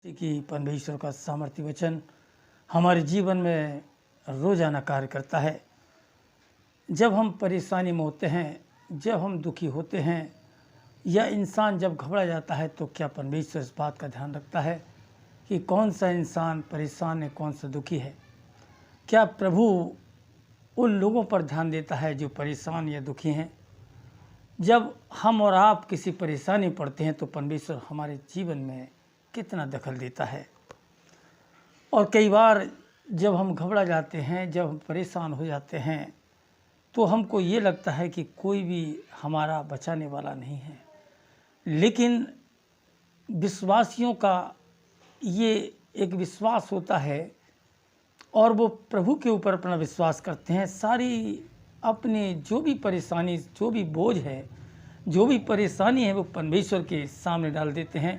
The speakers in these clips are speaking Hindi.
कि परमेश्वर का सामर्थ्य वचन हमारे जीवन में रोजाना कार्य करता है। जब हम परेशानी में होते हैं, जब हम दुखी होते हैं या इंसान जब घबरा जाता है, तो क्या परमेश्वर इस बात का ध्यान रखता है कि कौन सा इंसान परेशान है, कौन सा दुखी है? क्या प्रभु उन लोगों पर ध्यान देता है जो परेशान या दुखी हैं? जब हम और आप किसी परेशानी में पड़ते हैं तो परमेश्वर हमारे जीवन में कितना दखल देता है। और कई बार जब हम घबरा जाते हैं, जब हम परेशान हो जाते हैं, तो हमको ये लगता है कि कोई भी हमारा बचाने वाला नहीं है। लेकिन विश्वासियों का ये एक विश्वास होता है और वो प्रभु के ऊपर अपना विश्वास करते हैं। सारी अपने जो भी परेशानी, जो भी बोझ है, जो भी परेशानी है, वो परमेश्वर के सामने डाल देते हैं,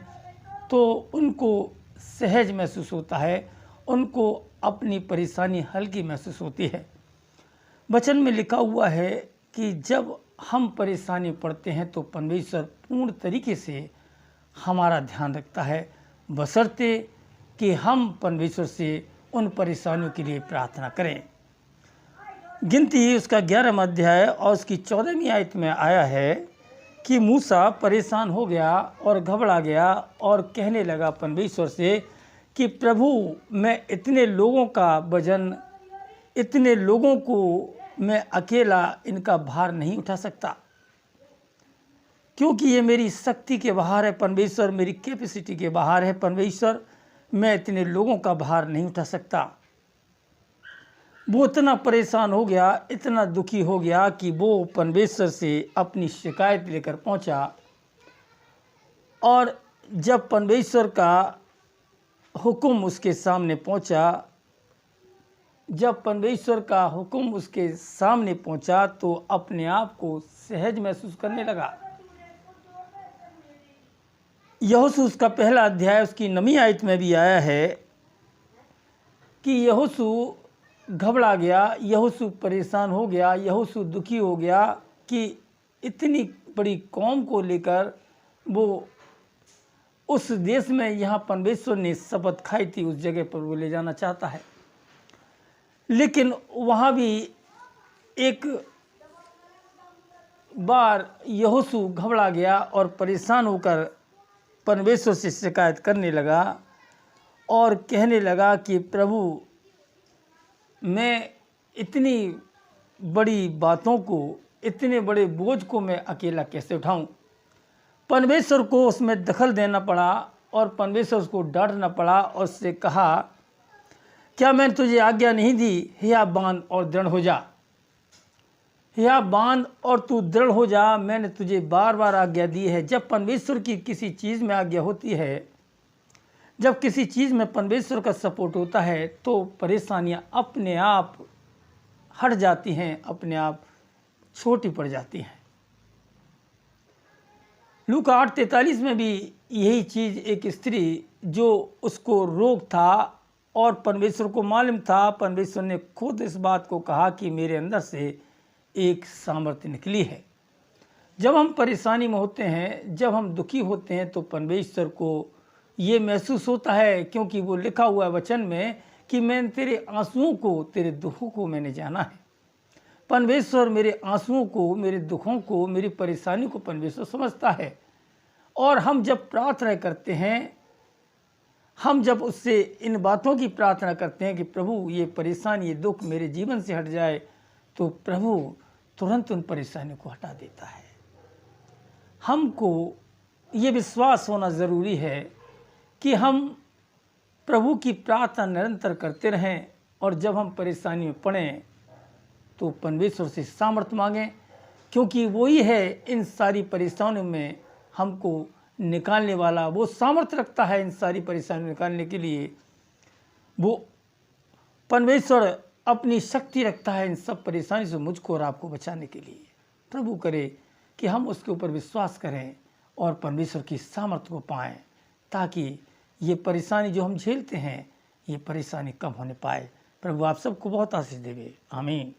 तो उनको सहज महसूस होता है, उनको अपनी परेशानी हल्की महसूस होती है। वचन में लिखा हुआ है कि जब हम परेशानी पड़ते हैं तो परमेश्वर पूर्ण तरीके से हमारा ध्यान रखता है, बशर्ते कि हम परमेश्वर से उन परेशानियों के लिए प्रार्थना करें। गिनती उसका 11वां अध्याय और उसकी 14वीं आयत में आया है कि मूसा परेशान हो गया और घबरा गया और कहने लगा परमेश्वर से कि प्रभु, मैं इतने लोगों का वजन, इतने लोगों को मैं अकेला इनका भार नहीं उठा सकता, क्योंकि ये मेरी शक्ति के बाहर है परमेश्वर, मेरी कैपेसिटी के बाहर है परमेश्वर, मैं इतने लोगों का भार नहीं उठा सकता। वो इतना परेशान हो गया, इतना दुखी हो गया कि वो परमेश्वर से अपनी शिकायत लेकर पहुंचा। और जब परमेश्वर का हुक्म उसके सामने पहुंचा, जब परमेश्वर का हुक्म उसके सामने पहुंचा, तो अपने आप को सहज महसूस करने लगा। यहोशू उसका पहला अध्याय उसकी 9वीं आयत में भी आया है कि यहोशू घबरा गया, यहोशू परेशान हो गया, यहोशू दुखी हो गया कि इतनी बड़ी कौम को लेकर वो उस देश में, यहाँ परमेश्वर ने शपथ खाई थी, उस जगह पर वो ले जाना चाहता है। लेकिन वहाँ भी एक बार यहोशू घबरा गया और परेशान होकर परमेश्वर से शिकायत करने लगा और कहने लगा कि प्रभु, मैं इतनी बड़ी बातों को, इतने बड़े बोझ को मैं अकेला कैसे उठाऊं? परमेश्वर को उसमें दखल देना पड़ा और परमेश्वर उसको डांटना पड़ा और उससे कहा, क्या मैंने तुझे आज्ञा नहीं दी, हिया बांध और दृढ़ हो जा, हिया बांध और तू दृढ़ हो जा, मैंने तुझे बार बार आज्ञा दी है। जब परमेश्वर की किसी चीज़ में आज्ञा होती है, जब किसी चीज़ में परमेश्वर का सपोर्ट होता है, तो परेशानियां अपने आप हट जाती हैं, अपने आप छोटी पड़ जाती हैं। लूका 8:43 में भी यही चीज़, एक स्त्री जो उसको रोग था और परमेश्वर को मालूम था, परमेश्वर ने खुद इस बात को कहा कि मेरे अंदर से एक सामर्थ्य निकली है। जब हम परेशानी में होते हैं, जब हम दुखी होते हैं, तो परमेश्वर को ये महसूस होता है, क्योंकि वो लिखा हुआ है वचन में कि मैंने तेरे आंसुओं को, तेरे दुखों को मैंने जाना है। परमेश्वर मेरे आंसुओं को, मेरे दुखों को, मेरी परेशानी को परमेश्वर समझता है। और हम जब प्रार्थना करते हैं, हम जब उससे इन बातों की प्रार्थना करते हैं कि प्रभु, ये परेशानी, ये दुख मेरे जीवन से हट जाए, तो प्रभु तुरंत उन परेशानियों को हटा देता है। हमको ये विश्वास होना ज़रूरी है कि हम प्रभु की प्रार्थना निरंतर करते रहें, और जब हम परेशानी में पड़ें तो परमेश्वर से सामर्थ्य मांगें, क्योंकि वही है इन सारी परेशानियों में हमको निकालने वाला। वो सामर्थ्य रखता है इन सारी परेशानियों निकालने के लिए। वो परमेश्वर अपनी शक्ति रखता है इन सब परेशानी से मुझको और आपको बचाने के लिए। प्रभु करे कि हम उसके ऊपर विश्वास करें और परमेश्वर की सामर्थ्य को पाएं, ताकि ये परेशानी जो हम झेलते हैं, ये परेशानी कम होने पाए। प्रभु आप सबको बहुत आशीष देवे। आमीन।